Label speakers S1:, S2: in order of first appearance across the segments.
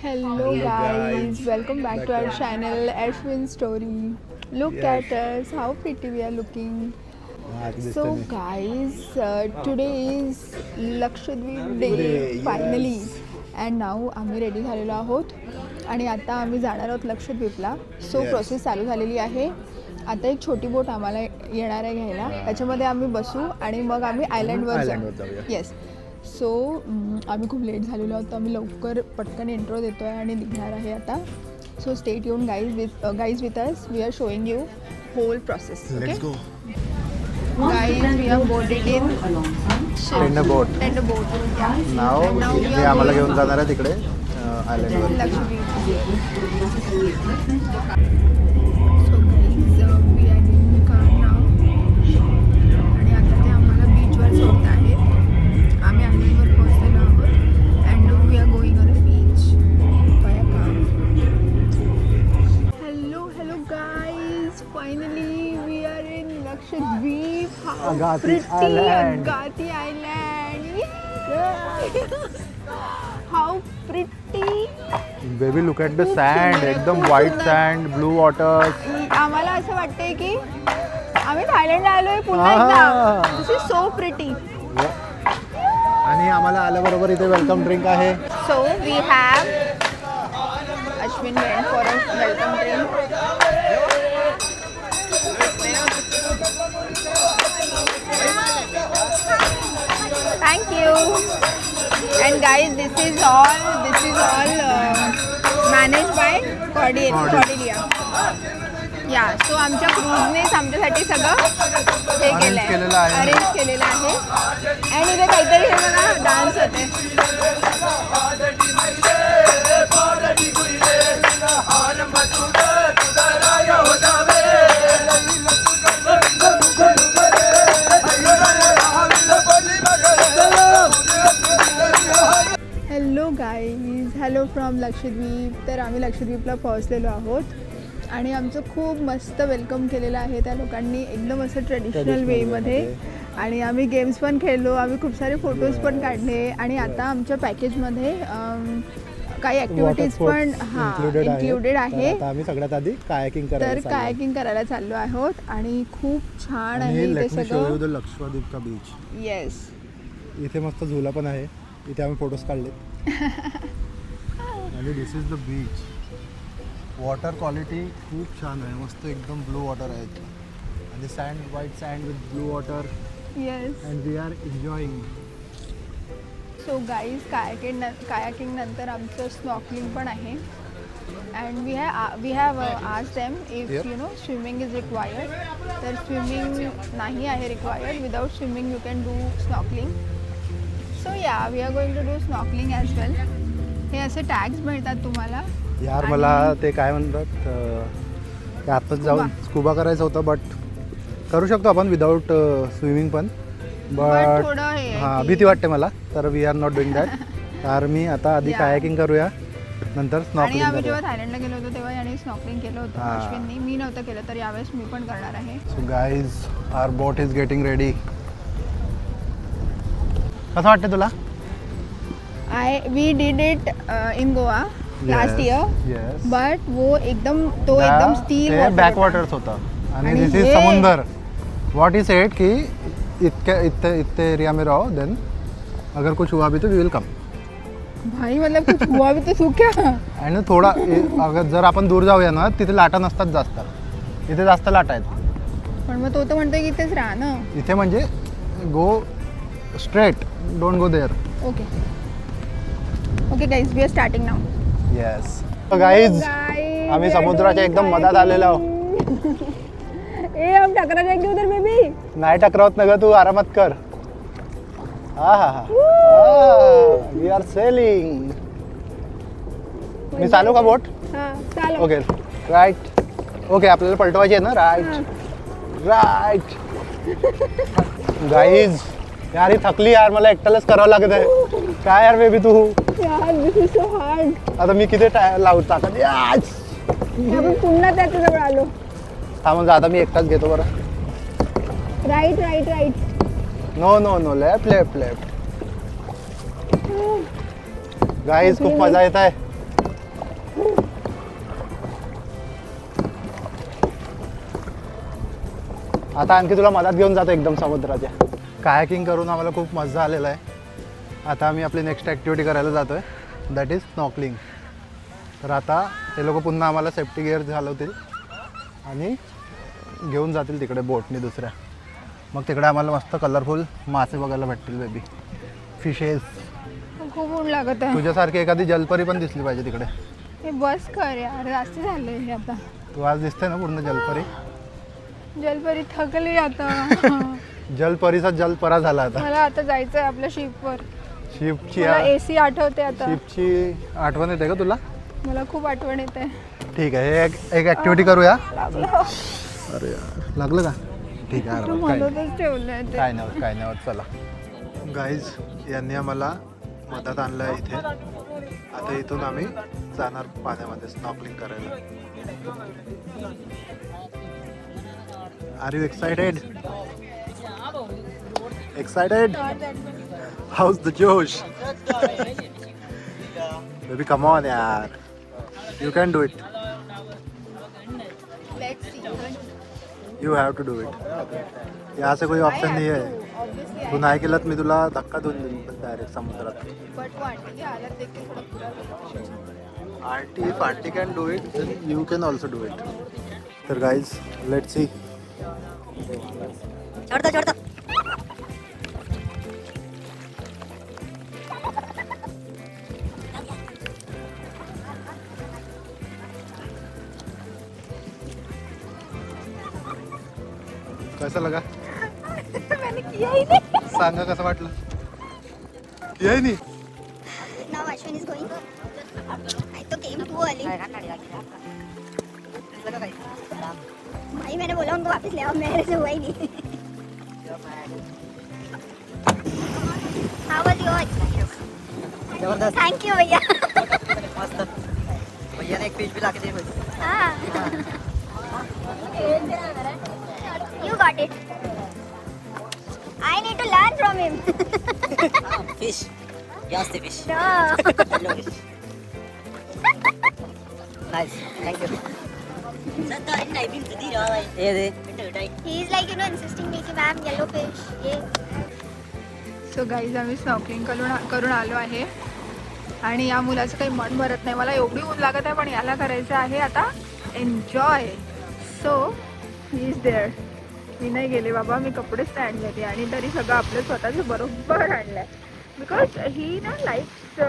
S1: Hello guys, welcome back to our channel Ashwin Story. Look at us, how pretty we are looking. So guys, today is Lakshadweep day finally and now आम्ही ready झालेलो आहोत आणि आता आम्ही जाणार आहोत लक्षद्वीपला. So process चालू झालेली आहे. आता एक छोटी बोट आम्हाला येणार आहे घ्यायला, त्याच्यामध्ये आम्ही बसू आणि मग आम्ही आयलँडवर जाऊ. येस. सो आम्ही खूप लेट झालेलो आहोत, आम्ही लवकर पटकन इंट्रो देतो आहे आणि निघणार आहे आता. So stay tuned guys with us. We are showing you whole process. Okay guys, we are boarded in
S2: tender boat. नाव हे आम्हाला घेऊन जाणार आहे तिकडे आयलँडवर.
S1: Lakshadweep. So guys, we are in कार नाव आणि आता ते आम्हाला बीचवर सोडत आहे. आम्ही आयलँडवर पोहोचलेलो आहोत and we are going on a beach by a car. Hello guys, finally we are in Lakshadweep. How
S2: Agatti
S1: pretty
S2: Island.
S1: Agatti Island. How pretty.
S2: Baby look at the
S1: खूप
S2: सँड,
S1: सुंदर आहे,
S2: एकदम
S1: खूप
S2: व्हाईट
S1: सुंदर.
S2: Sand, blue water.
S1: आम्हाला असं वाटतंय की आम्ही थायलंडला आलोय पुन्हा
S2: Ah.
S1: एकदा. दिस इज सो प्रिटी.
S2: आणि आम्हाला आल्याबरोबर इथे वेलकम ड्रिंक आहे.
S1: So we have Ashwin went for a welcome drink. Thank you. And guys, this is all managed by Cordelia. Yeah. So आमच्या क्रूजनेच आमच्यासाठी सगळं हे
S2: Arrange केलेलं आहे.
S1: अरेंज केलेलं आहे. आणि इथे काहीतरी हे बघा डान्स होते. Hello guys, hello from Lakshadweep. तर आम्ही लक्षद्वीपला पोहोचलेलो आहोत आणि आमचं खूप मस्त वेलकम केलेलं आहे त्या लोकांनी, एकदम असं ट्रेडिशनल वेमध्ये. आणि आम्ही गेम्स पण खेळलो, आम्ही खूप सारे फोटोज पण काढले आणि आता आमच्या पॅकेजमध्ये काही ॲक्टिव्हिटीज पण इन्क्लुडेड आहे.
S2: आता आम्ही सगळ्यात आधी कायाकिंग
S1: तर
S2: करायला
S1: कायाकिंग करायला चाललो आहोत आणि खूप छान आहे ते सगळं.
S2: लक्षद्वीप का बीच.
S1: येस.
S2: इथे मस्त झुला पण आहे, इथे आम्ही फोटोज काढले. आणि this is the beach. Water quality खूप छान आहे, मस्त एकदम ब्लू वॉटर आहे आणि sand, white sand with blue water.
S1: Yes.
S2: And we are enjoying.
S1: So guys, kayaking नंतर आमचं स्नॉर्कलिंग पण आहे. And we have asked them if you know swimming is required. तर स्विमिंग नाही आहे required. Without swimming you can do snorkeling. So yeah, we are going to do snorkeling as वेल. हे असे tags मिळतात तुम्हाला.
S2: यार मला ते काय म्हणतात, ते आत्ताच जाऊन स्कुबा करायचं होतं, बट करू शकतो आपण विदाऊट स्विमिंग पण. बट
S1: थोडं हे आहे
S2: हां,
S1: की-
S2: भीती वाटते मला, तर we are not doing that. तर मी आता आधी
S1: Yeah.
S2: कायाकिंग करूया, नंतर
S1: आणि
S2: स्नॉर्कलिंग
S1: आम्ही
S2: करूया.
S1: जेव्हा थायलंडला गेलो होतो तेव्हा याने स्नॉर्कलिंग केलं होतं
S2: हां.
S1: अश्विननी. मी नव्हतं केलं, तर यावेळेस मी पण करणार आहे.
S2: So guys, our boat is getting ready. कसं वाटतं तुला?
S1: We did it in Goa last year.
S2: Yes.
S1: But वो एकदम स्टील
S2: बॅक वॉटर्स होता आणि
S1: आणि
S2: दिस इज
S1: हे-
S2: समुंदर. व्हॉट इज सेड की इतने एरिया में रहो, देन अगर कुछ हुआ भी तो वी विल कम.
S1: भाई मतलब कुछ हुआ भी तो तू क्या.
S2: आणि थोडा अगर जर आपण दूर जाऊया ना, तिथे लाटा नसतात जास्त, इथे जास्त लाटा आहेत.
S1: पण मग तो तर म्हणतोय की इथेच राहा ना.
S2: इथे म्हणजे go straight, don't go there.
S1: Okay guys, we are starting now.
S2: Yes guys, आम्ही समुद्राच्या एकदम मधात आलेलो आहोत.
S1: ए हम टकरा जाएंगे उधर बेबी.
S2: नाही टकरावत ना ग, तू आरामात कर. हा हा हा, वी आर सेलिंग. मी चालू का बोट?
S1: हां चालो.
S2: Okay, right. ओके, आपल्याला पलटवायची आहे ना, राईट राईट. गाईज यार, ही थकली यार, मला एकट्यालाच करावं लागत आहे. काय यार बेबी तू,
S1: यार दिस इज सो हार्ड.
S2: आता मी किती लावू टाकत. याच
S1: आपण पुन्हा त्याच्याजवळ आलो.
S2: थांबून जा, आता मी एकटाच घेतो बरं.
S1: Right right right.
S2: No no no, left left left. Guys खूप मजा येत आहे. आता आणखी तुला मधात घेऊन जातो एकदम समुद्राच्या. कायाकिंग करून आम्हाला खूप मजा आलेला आहे. आता आम्ही आपली नेक्स्ट ॲक्टिव्हिटी करायला जातो आहे, दॅट इज स्नॉकलिंग. तर आता ते लोक पुन्हा आम्हाला सेफ्टी गिअर घालवतील आणि घेऊन जातील तिकडे बोटनी दुसऱ्या. मग तिकडे आम्हाला मस्त कलरफुल मासे बघायला भेटतील बेबी, फिशेस.
S1: खूप ऊन लागत आहे.
S2: तुझ्यासारखी एखादी जलपरी पण दिसली पाहिजे तिकडे.
S1: हे बस कर यार, जास्त झालंय हे आता.
S2: तू आज दिसते ना पूर्ण जलपरी.
S1: जलपरी थकली आता.
S2: जलपरीचा जलपरा झाला आता.
S1: मला आता जायचंय आपल्या शिपवर.
S2: शिपची
S1: मला एसी आठवते आता.
S2: शिपची आठवण येते का तुला?
S1: मला खूप आठवण येते.
S2: ठीक आहे, एक ॲक्टिव्हिटी करूया.
S1: लागलं.
S2: अरे यार, लागलं का? ठीक आहे,
S1: तू मलाच ठेवलंय ते.
S2: काय नाही काय नाही होत. चला गाईज, यांनी आम्हाला मधात आणलं आहे इथे. आता इथून आम्ही जाणार पाण्यामध्ये स्नॉकलिंग करायला. Are you excited? Excited? How's the जोश? बेबी कम ऑन यार, you can do it. You have to do it. यहाँ से कोई ऑप्शन नहीं है. तू नाही केलं मी तुला धक्का देऊन देईन डायरेक्ट समुद्रात. Aunty, if aunty can do it then you can also do it. तर गाईज, लेट्स सी.
S3: छोड़ दो.
S2: कैसा लगा?
S1: मैंने किया ही नहीं.
S2: सांगा कसं वाटलं? किया ही नहीं.
S3: Now Ashwin is going. I तो came too early. भाई मैंने बोला उनको वापस ले आओ, मेरे से हुआ ही नहीं. How was yours?
S4: जबरदस्त.
S3: Thank you भैया.
S4: मस्त. भैया ने एक फिश भी ला के दी मुझे.
S3: हाँ. You got it. I need to learn from him.
S4: Fish. Yes, the fish.
S3: No.
S4: Hello fish. Nice. Thank you. सत्ता इन नहीं बिन दी रहा है. ये दे. मिनट उठाई.
S3: He is like insisting me कि मैम yellow fish. ये.
S1: सो गाईज, आम्ही snorkelling करून आलो आहे आणि या मुलाचं काही मन भरत नाही. मला एवढी ऊन लागत आहे पण याला करायचं आहे आता enjoy. So he is there. मी नाही गेले बाबा, मी कपडेच नाही आणले ते, आणि तरी सगळं आपलं स्वतःचं बरोबर आणलं आहे. बिकॉज ही ना लाईक्स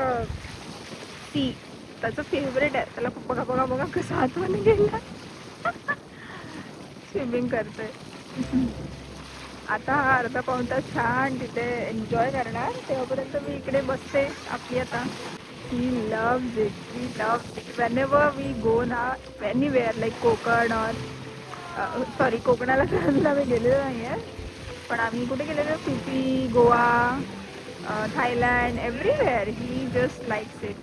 S1: सी, त्याचं फेवरेट आहे. त्याला बघा बघा बघा कसं आतमध्ये गेला. स्विमिंग करतोय. आता हा अर्धा पाऊण तास छान तिथे एन्जॉय करणार. तेव्हापर्यंत मी इकडे बसते आपली. आता ही loves it. We love it. Whenever we go ना एनीवेअर, लाईक कोकण और सॉरी, कोकणाला तर आम्ही गेलेलो नाही आहे, पण आम्ही कुठे गेलेलो, soupy, Goa, Thailand, everywhere. He just likes it.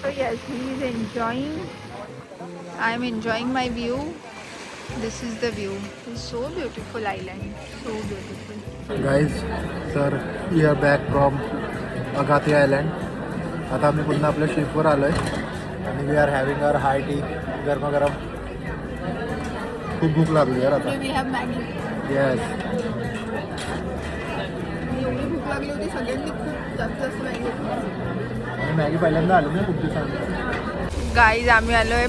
S1: So yes, he is enjoying. I am enjoying my view. This is the view. It's so beautiful island. So beautiful.
S2: Guys, तर we are back from Agatti island. आता आम्ही पुन्हा आपल्या शिपवर आलो आहे आणि we are having our high tea, गरमागरम. खूप भूक लागली यार आता.
S1: We have Maggi.
S2: येस.
S1: एवढी भूक लागली होती सगळ्यांनी, खूप जास्त मॅगी घेतली.
S2: आणि मॅगी पहिल्यांदा आलो ना खूप दिवसांनी.
S1: गाईज, आम्ही आलो आहे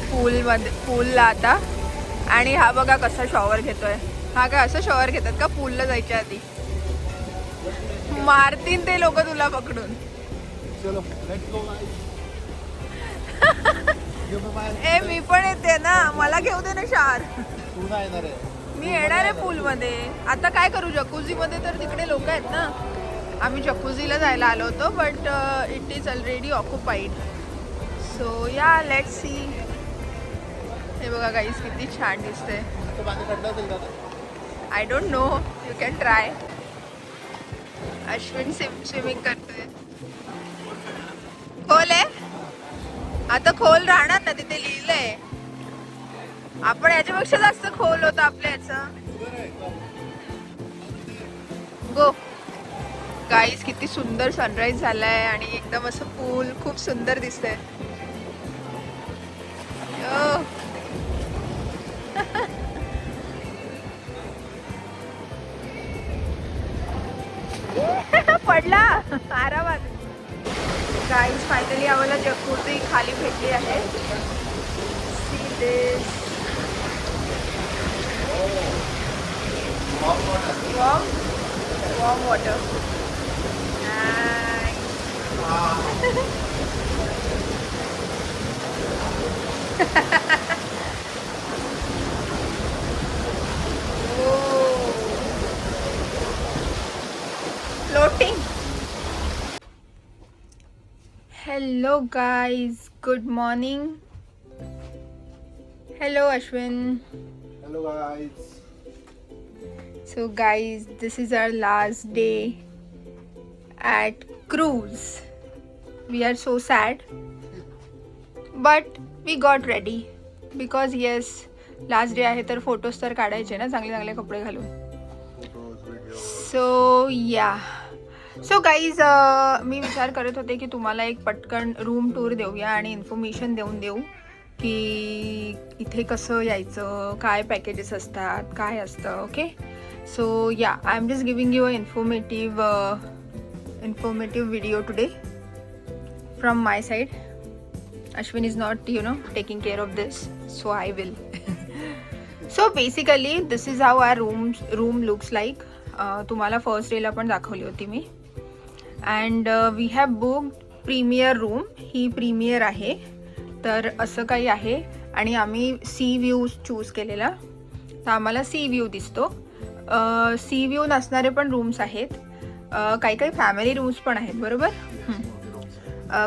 S1: पूलला आता, आणि हा बघा कसा शॉवर घेतोय. हा काय असं शॉवर घेतात का पूलला जायच्या आधी? मारतीन ते लोक तुला पकडून.
S2: चलो लेट्स गो.
S1: ए मी पण येते ना, मला घेऊ दे ना शार.
S2: तू नाही येणार आहे.
S1: मी येणार आहे पूलमध्ये. आता काय करू, जकुझीमध्ये तर तिकडे लोक आहेत ना. आम्ही जकुझीला जायला आलो होतो, but it is already occupied. So या, लेट्स सी. हे बघा गाईस, किती छान दिसते. I don't know, you can try. Ashwin swimming करतोय. खोल आहे आता, खोल राहणार ना, तिथे लिहिलंय. आपण याच्यापेक्षा जास्त खोल होतं आपल्या याचं. गो. गाईस, किती सुंदर सनराईज झालाय आणि एकदम असं पूल खूप सुंदर दिसतंय. पडला आरामात. गाईज फायनली आम्हाला जगपूर्ती खाली भेटली आहे. See this. Warm water. Nice. Floating. Hello guys, good morning. Hello Ashwin.
S2: Hello guys.
S1: So guys, this is our last day at cruise. We are so sad, but we got ready because yes, last day आहे तर photos तर काढायचे ना चांगले चांगले कपडे घालून. So yeah. So guys मी विचार करत होते की तुम्हाला एक पटकन रूम टूर देऊया आणि इन्फॉर्मेशन देऊन देऊ की इथे कसं यायचं, काय पॅकेजेस असतात, काय असतं. ओके, सो या I am just giving you a informative video today from my side. Ashwin is not, taking care of this, so I will. So basically, this is how our room looks like. तुम्हाला first डेला पण दाखवली होती मी. And we have booked premier room. ही premier आहे, तर असं काही आहे. आणि आम्ही सी व्ह्यू चूज केलेला, तर आम्हाला सी व्ह्यू दिसतो. सी व्ह्यू नसणारे पण रूम्स आहेत. काही काही फॅमिली रूम्स पण आहेत, बरोबर.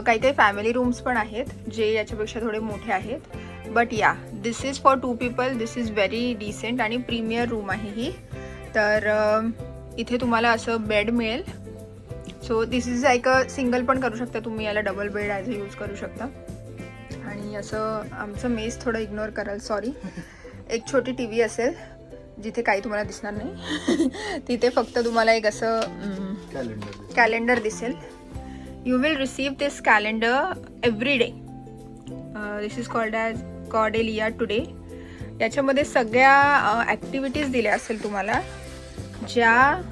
S1: काही काही फॅमिली रूम्स पण आहेत जे याच्यापेक्षा थोडे मोठे आहेत. But yeah, this is for 2 people. This is very decent आणि प्रीमियर रूम आहे ही. तर इथे तुम्हाला असं बेड मिळेल. So this is like a single पण करू शकता तुम्ही, याला double bed as a use करू शकता. आणि असं आमचं मेस थोडं इग्नोर कराल, सॉरी. एक छोटी टी व्ही असेल जिथे काही तुम्हाला दिसणार नाही. तिथे फक्त तुम्हाला एक असं कॅलेंडर दिसेल. You will receive this calendar every day. This is called as Cordelia Today. याच्यामध्ये सगळ्या ॲक्टिव्हिटीज दिल्या असेल तुम्हाला, ज्या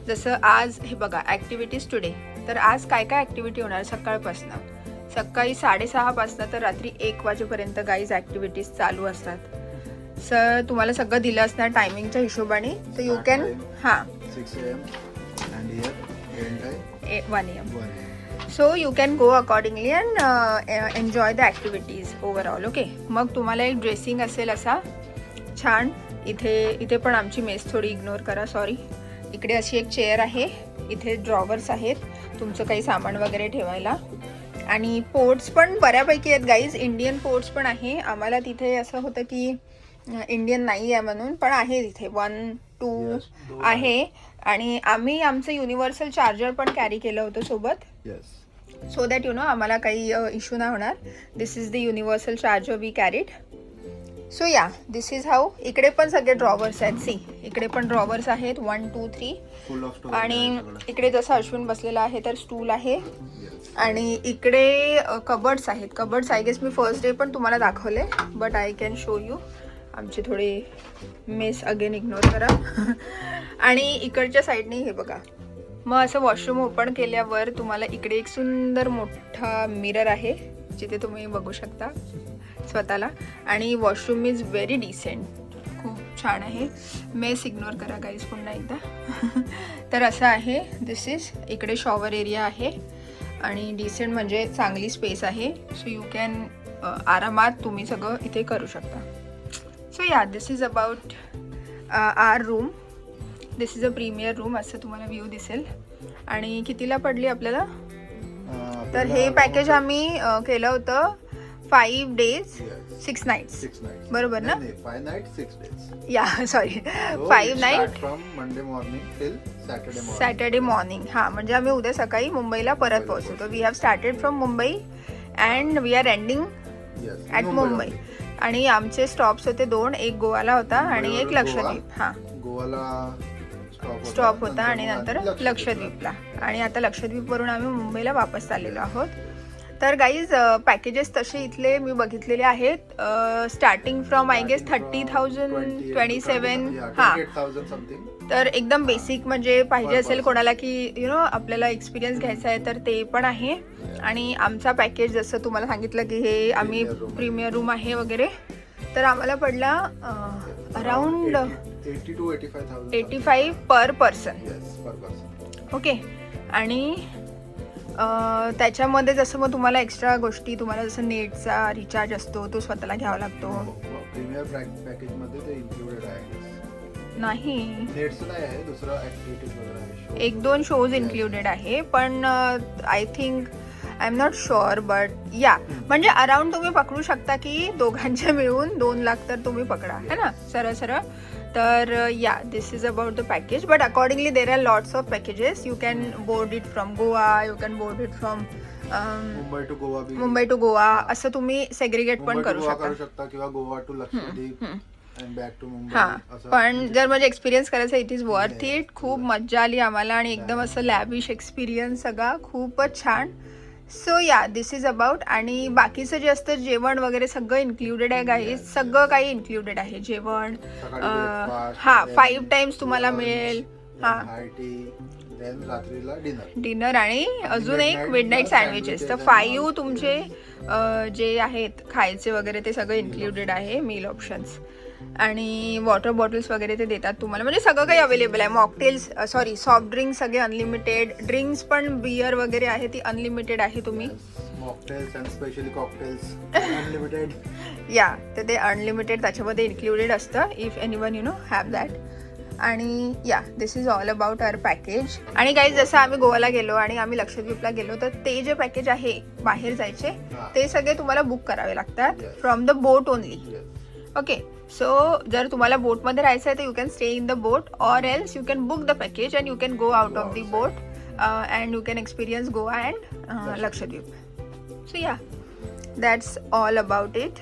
S1: जसं आज हे बघा, ॲक्टिव्हिटीज टुडे. तर आज काय काय ॲक्टिव्हिटी होणार सकाळपासनं. सकाळी 6:30 तर रात्री 1 वाजेपर्यंत गाईज ॲक्टिव्हिटीज चालू असतात. सर तुम्हाला सगळं दिलं असणार टायमिंगच्या हिशोबाने. तर you can
S2: 6 AM and here end time
S1: 1 AM.
S2: 1 AM.
S1: So you can go accordingly and enjoy the activities overall. Okay, मग तुम्हाला एक ड्रेसिंग असेल असा छान. इथे पण आमची मेस थोडी इग्नोर करा, सॉरी. इकडे अशी एक चेअर आहे. इथे ड्रॉवर्स आहेत तुमचं काही सामान वगैरे ठेवायला. आणि पोर्ट्स पण बऱ्यापैकी आहेत गाईज. इंडियन पोर्ट्स पण आहे. आम्हाला तिथे असं होतं की इंडियन नाही आहे म्हणून, पण आहे तिथे 1, 2 आहे. आणि आम्ही आमचं युनिव्हर्सल चार्जर पण कॅरी केलं होतं सोबत, सो दॅट आम्हाला काही इश्यू नाही होणार. This is the universal charger we carried. So yeah, this is how. इकडे पण सगळे ड्रॉवर्स आहेत. सी, इकडे पण ड्रॉवर्स आहेत 1, 2, 3. आणि इकडे जसं अश्विन बसलेला आहे तर स्टूल आहे. आणि इकडे कबर्ड्स आहेत. कबर्ड्स आय गेस मी फर्स्ट डे पण तुम्हाला दाखवले, but I can show you. आमची थोडी मेस अगेन इग्नोर करा. आणि इकडच्या साईडने हे बघा, मग असं वॉशरूम ओपन केल्यावर तुम्हाला इकडे एक सुंदर मोठा मिरर आहे जिथे तुम्ही बघू शकता स्वतःला. आणि वॉशरूम इज व्हेरी डिसेंट, खूप छान आहे. मेस इग्नोर करा गाईज पुन्हा एकदा. तर असं आहे. दिस इज, इकडे शॉवर एरिया आहे आणि डिसेंट म्हणजे चांगली स्पेस आहे. सो यू कॅन आरामात तुम्ही सगळं इथे करू शकता. So yeah, this is about our room. This is a premier room. असं तुम्हाला व्ह्यू दिसेल. आणि कितीला पडली आपल्याला, तर हे पॅकेज आम्ही केलं होतं 5 days 6 nights. बरोबर ना?
S2: 5 nights 6 days.
S1: Yeah sorry, 5 nights
S2: from Monday morning till
S1: Saturday morning. हां, म्हणजे आम्ही उद्या सकाळी मुंबईला परत पोहोचतो. We have started from Mumbai and we are ending at Mumbai. आणि आमचे स्टॉप्स होते 2, एक गोवाला होता आणि एक लक्षद्वीप. हां,
S2: गोवाला
S1: स्टॉप होता आणि नंतर लक्षद्वीपला. आणि आता लक्षद्वीपवरून आम्ही मुंबईला वापस चाललेलो आहोत. तर गाईज पॅकेजेस तसे इथले मी बघितलेले आहेत स्टार्टिंग फ्रॉम आय गेस 30,000 27 हां.
S2: 28,000 समथिंग.
S1: तर एकदम बेसिक म्हणजे पाहिजे असेल कोणाला की आपल्याला एक्सपिरियन्स घ्यायचा आहे तर ते पण आहे. आणि आमचा पॅकेज जसं तुम्हाला सांगितलं की हे आम्ही प्रीमियर रूम आहे वगैरे, तर आम्हाला पडला around
S2: 80 to 85,000
S1: 85 per person.
S2: Yes, per person.
S1: Okay. आणि त्याच्यामध्ये जसं मग तुम्हाला एक्स्ट्रा गोष्टी, तुम्हाला जसं नेटचा रिचार्ज असतो तो स्वतःला घ्यावा लागतो.
S2: प्रीमियर पॅकेज मध्ये ते इन्क्लुडेड आहे.
S1: नाही,
S2: नेटचं नाही आहे, दुसरं ऍक्टिव्हिटीज वगैरे आहे.
S1: 1-2 शोज इन्क्लुडेड आहे, पण I think I am not sure but या म्हणजे अराउंड तुम्ही पकडू शकता की दोघांचे मिळून 2 लाख तर तुम्ही पकडा है ना सरळ. तर yeah this is about the package, but accordingly there are lots of packages. You can board it from Goa, you can board it from Mumbai to Goa, असं तुम्ही सेग्रिगेट पण करू शकता
S2: किंवा Goa to Lakshadweep and back to Mumbai.
S1: हां. पण जर म्हणजे एक्सपिरियन्स करायचा इट इज वर्थ इट. खूप मज्जा आली आम्हाला आणि एकदम असं लॅविश एक्सपिरियन्स सगळा खूपच छान. So yeah this is about. आणि बाकीचं जे असतं जेवण वगैरे सगळं इन्क्लुडेड आहे गाईज, सगळं काही इन्क्लुडेड आहे. जेवण हां 5 टाइम्स तुम्हाला मिळेल. हां
S2: रात्रीला
S1: डिनर आणि अजून एक मिडनाईट सँडविचेस. तर 5 तुमचे जे आहेत खायचे वगैरे ते सगळं इन्क्लुडेड आहे मील ऑप्शन्स. आणि वॉटर बॉटल्स वगैरे ते देतात तुम्हाला, म्हणजे सगळं काही अवेलेबल आहे. मॉकटेल्स सॉफ्ट ड्रिंक्स सगळे अनलिमिटेड, ड्रिंक्स पण बियर वगैरे आहे ती अनलिमिटेड आहे. तुम्ही
S2: mocktails and specially cocktails unlimited
S1: या तर ते अनलिमिटेड त्याच्यामध्ये इन्क्लुडेड असतं इफ एनीवन हॅव दॅट. आणि yeah this is all about our package. आणि गाईज जसं आम्ही गोवाला गेलो आणि आम्ही लक्षद्वीपला गेलो तर ते जे पॅकेज आहे बाहेर जायचे ते सगळे तुम्हाला बुक करावे लागतात from the boat only. Okay. So जर तुम्हाला बोटमध्ये राहायचं आहे तर you can stay in the boat or else you can book the package and you can go out of the boat and you can experience Goa and Lakshadweep. So या that's all about it.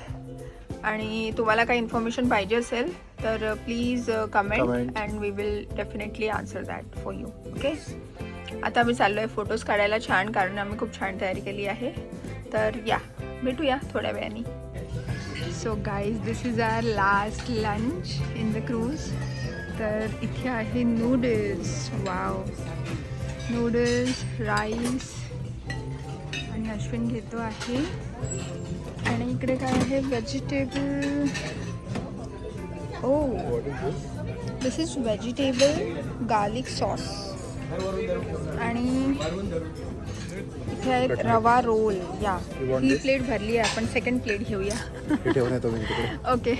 S1: आणि तुम्हाला काही information पाहिजे असेल तर please comment and we will definitely answer that for you. Okay. आता आम्ही चाललो आहे फोटोज काढायला छान, कारण आम्ही खूप छान तयारी केली आहे. तर या भेटूया थोड्या वेळाने. So guys this is our last lunch in the cruise. तर इथे आहे नूडल्स. वाव, नूडल्स, राईस आणि अश्विन घेतो आहे. आणि इकडे काय आहे vegetable. Oh this is vegetable garlic sauce. आणि इथे आहेत रवा रोल. या ही प्लेट भरली आहे, आपण सेकंड प्लेट घेऊया. ओके.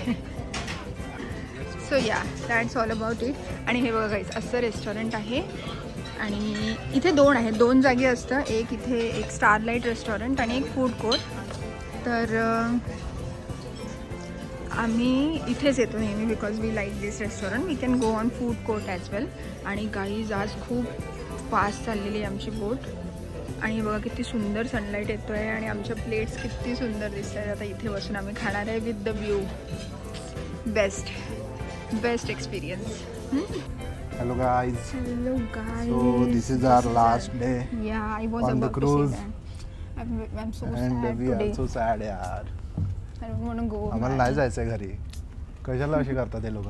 S1: सो या दॅट्स ऑल अबाउट इट. आणि हे बघा गाईज असं रेस्टॉरंट आहे आणि इथे 2 आहेत, 2 जागी असतं. एक इथे एक स्टारलाईट रेस्टॉरंट आणि एक फूड कोर्ट. तर आम्ही इथेच येतो नेहमी because we like this restaurant. We can go on food court as well. आणि गाईज आज खूप फास्ट चाललेली आहे आमची बोट. आणि बघा किती सुंदर सनलाईट येतो आहे आणि आमच्या प्लेट्स किती सुंदर दिसत आहेत. आता इथे बसून आम्ही खाणार आहे with the view. Best experience.
S2: Hello guys.
S1: Hello guys.
S2: So this is our last day.
S1: Yeah, I was
S2: on the
S1: about
S2: cruise.
S1: to say that. I'm so
S2: And
S1: sad
S2: we
S1: today.
S2: are so sad यार.
S1: I don't want to go.
S2: आम्हाला नाही जायचंय घरी. कशाला अशी करतात ते लोक?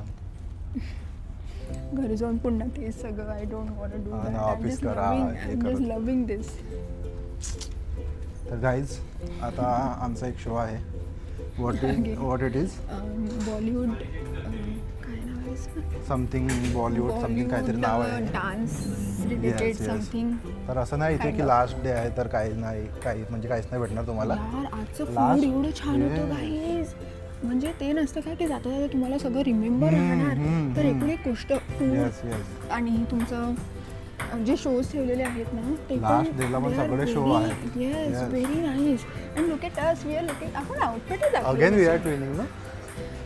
S1: घरी जाऊन पुन्हा ते सगळं I don't want to do that.
S2: Office करा, हे करा.
S1: Just loving this.
S2: तर गाईज आता आमचा एक शो आहे. व्हॉट इट इज
S1: बॉलिवूड काय नाव आहे
S2: समथिंग बॉलिवूड समथिंग काहीतरी नाव आहे.
S1: Dance related something.
S2: तर असं नाही इथे की लास्ट डे आहे तर काही नाही, म्हणजे काहीच नाही भेटणार तुम्हाला.
S1: यार आजचं फूड एवढं छान होतं गाईज. म्हणजे ते नसतं काय की जाता जाता तुम्हाला सगळं रिमेंबर राहणार. तर एकूण एक गोष्ट फूड आणि तुमचं जे शोज ठेवलेले आहेत ना ते
S2: लास्ट डेला पण सगळे शो आहेत.
S1: Yes very nice. And look at us we are looking आपण outfit is
S2: again we are twinning ना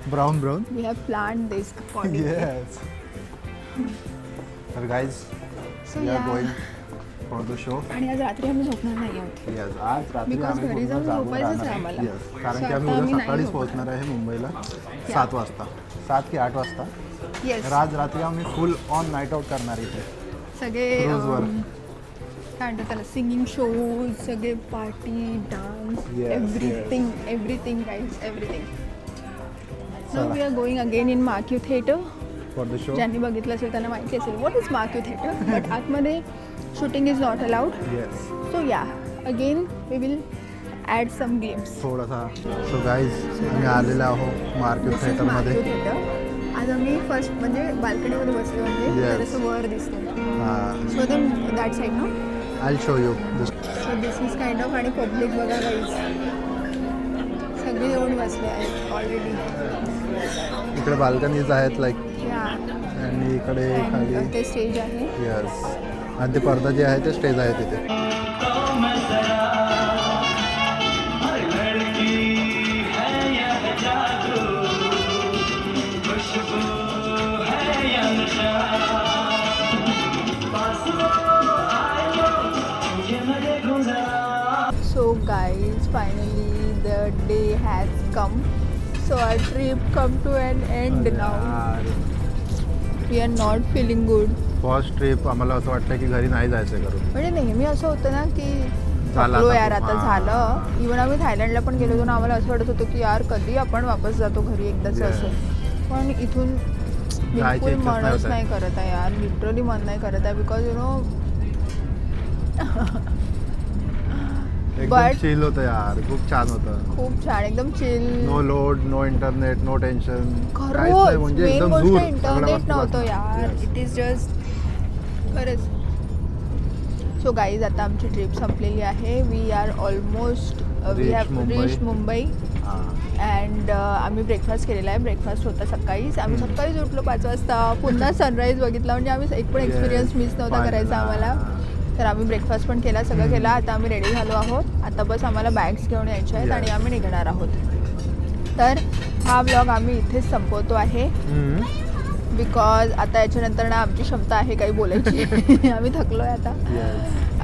S2: brown
S1: we have planned this according.
S2: Yes. तर guys we are going for the show.
S1: आणि आज रात्री आम्ही झोपणार नाही आहोत.
S2: येस आज रात्री
S1: बिकॉज घरी जाऊन झोपायचंच आहे आम्हाला.
S2: येस कारण की आम्ही उद्या सकाळीच पोहोचणार आहे मुंबईला 7 वाजता, 7 की 8 वाजता.
S1: येस.
S2: तर आज रात्री आम्ही फुल ऑन नाईट आउट करणार इथे
S1: सगळे
S2: क्रूजवर.
S1: काय म्हणतात त्याला, सिंगिंग शोज, सगळे party, dance,
S2: Yes,
S1: everything guys, everything.
S2: चला.
S1: Now we are going again in marquee theatre.
S2: For the show.
S1: ज्यांनी बघितलं असेल त्यांना माहिती असेल what is marquee theatre, but आतमध्ये shooting is not allowed.
S2: Yes.
S1: So yeah again we will add some games.
S2: थोडासा. So guys आम्ही आलेलो आहोत मार्केट
S1: मार्क्यू
S2: थिएटरमध्ये.
S1: थिएटर. आज आम्ही फर्स्ट म्हणजे बाल्कनीमध्ये बसलो, म्हणजे
S2: Yes.
S1: जरासं वर दिसतं.
S2: हां.
S1: So than that side no.
S2: I show you this.
S1: So this is kind of, आणि पब्लिक बघा गाईज, सगळे येऊन बसले आहेत ऑलरेडी.
S2: इकडे बाल्कनीज आहेत लाईक,
S1: या
S2: आणि इकडे खाली
S1: ते स्टेज आहे.
S2: यस, आणि ते पडदा जे आहे ते स्टेज आहे तिथे.
S1: So guys, finally the day has come. So our trip come to an end now. We are not feeling good.
S2: First trip आम्हाला असं वाटलं की घरी नाही जायचं करून.
S1: म्हणजे नेहमी असं होतं ना की
S2: झालं
S1: थकलो
S2: आता
S1: यार,
S2: खूप.
S1: आता
S2: हां.
S1: झालं. इव्हन आम्ही थायलंडला पण गेलो होतो ना, आम्हाला असं वाटत होतं की यार कधी आपण वापस जातो घरी एकदाच
S2: Yes.
S1: असं. पण इथून
S2: जायची
S1: बिलकुल
S2: इच्छाच नाही
S1: मनच
S2: होत आहे.
S1: नाही करत आहे यार, लिटरली मन नाही करत आहे. बिकॉज यु नो
S2: एकदम
S1: But-
S2: चिल होतं यार, खूप छान होतं.
S1: खूप छान, एकदम chill.
S2: No load, no internet, no tension, काहीच नाही.
S1: खरंच
S2: म्हणजे
S1: मेन
S2: एकदम
S1: गोष्ट
S2: दूर
S1: इंटरनेट नव्हतं यार. इट इज जस्ट खरंच. सो गाईज आता आमची ट्रिप संपलेली आहे. We are almost we
S2: Reached
S1: have
S2: Mumbai.
S1: Reach Mumbai. And आम्ही ब्रेकफास्ट केलेला आहे. ब्रेकफास्ट होता सकाळीच. आम्ही सकाळीच उठलो 5 वाजता, पुन्हा सनराईज बघितला. म्हणजे आम्ही एक पण एक्सपिरियन्स मिस नव्हता करायचा आम्हाला. तर आम्ही ब्रेकफास्ट पण केला, सगळं केला. आता आम्ही रेडी झालो आहोत. आता बस आम्हाला बॅग्स घेऊन यायच्या आहेत आणि आम्ही निघणार आहोत. तर हा ब्लॉग आम्ही इथेच संपवतो आहे. बिकॉज आता याच्यानंतर ना आमची क्षमता आहे काही बोलायची. आम्ही थकलो आहे आता.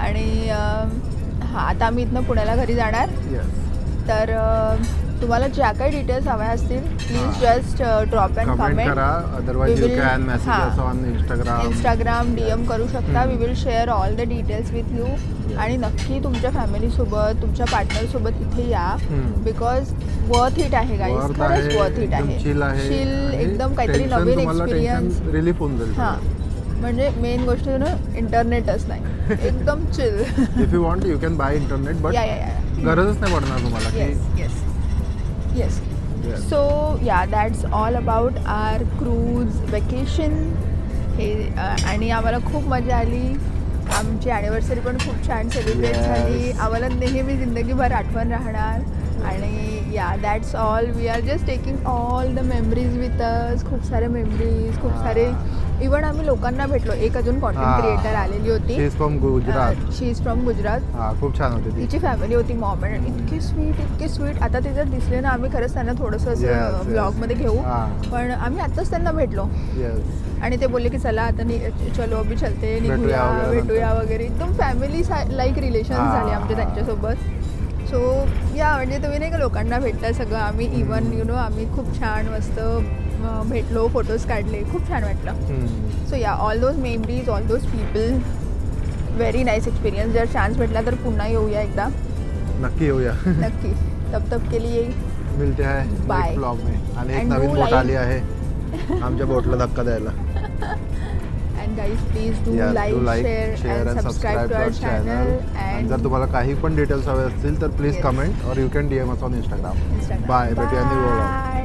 S1: आणि हां, आता आम्ही इथनं पुण्याला घरी जाणार. तर तुम्हाला ज्या काही डिटेल्स हव्या असतील please just drop and
S2: comment
S1: comment.
S2: करा. Otherwise you
S1: We will-
S2: can message
S1: हां.
S2: अस ऑन
S1: इंस्टाग्राम DM करू शकता. We will share all the details with you. आणि नक्की तुमच्या फॅमिलीसोबत, तुमच्या पार्टनरसोबत इथे या. बिकॉज वर्थ इट आहे गाईज, खरंच वर्थ इट आहे.
S2: चिल आहे,
S1: चिल, एकदम काहीतरी नवीन एक्सपिरियन्स.
S2: रिलीफ होऊन जाईल.
S1: हां, म्हणजे मेन गोष्ट ना इंटरनेटच नाही, एकदम chill.
S2: If you want you can buy internet, but
S1: या
S2: गरजच नाही पडणार तुम्हाला की
S1: येस. सो या that's all about our cruise vacation. हे आणि आम्हाला खूप मजा आली. आमची ॲनिव्हर्सरी पण खूप छान सेलिब्रेट
S2: Yes.
S1: झाली. आम्हाला नेहमी जिंदगीभर आठवण राहणार. आणि या that's all. We are just taking all the memories with us. खूप सारे मेमरीज, खूप सारे. इव्हन आम्ही लोकांना भेटलो. एक अजून कॉन्टेंट क्रिएटर आलेली होती.
S2: She is from Gujarat.
S1: She is from Gujarat.
S2: हां, खूप छान होती ती.
S1: तिची फॅमिली होती, मॉम अँड इतकी स्वीट. आता ते जर दिसले ना, आम्ही खरंच त्यांना थोडंसं
S2: Yes,
S1: असं
S2: yes.
S1: ब्लॉगमध्ये घेऊ.
S2: हां.
S1: पण आम्ही आत्ताच त्यांना भेटलो
S2: येस.
S1: आणि ते बोलले की चला आता चलो अभी चलते, निघूया,
S2: भेटूया वगैरे.
S1: भेटूया वगैरे. एकदम फॅमिली लाईक रिलेशन
S2: हां.
S1: झाले आमचे त्यांच्यासोबत. सो या म्हणजे तुम्ही नाही का लोकांना भेटता सगळं. आम्ही इवन यु नो आम्ही खूप छान मस्त भेटलो, फोटोज काढले, खूप छान वाटलं. सो या all those memories, all those people, very nice experience. जर चान्स भेटला तर पुन्हा येऊया एकदा,
S2: नक्की येऊया.
S1: नक्की. तब के लिए
S2: मिळते आहे
S1: Bye.
S2: नेक्स्ट ब्लॉग में. आणि एक
S1: And
S2: Naveen
S1: do
S2: boat
S1: like-
S2: आली आहे आमच्या बोटला धक्का द्यायला.
S1: and guys please do
S2: Yeah,
S1: like,
S2: do like,
S1: share and subscribe to our channel.
S2: आणि
S1: And
S2: जर तुम्हाला काही पण डिटेल्स हवे असतील तर प्लीज
S1: Yes.
S2: कमेंट और you can DM us on Instagram.
S1: Instagram.
S2: Bye. भेटूया न्यू ब्लॉग.
S1: Bye.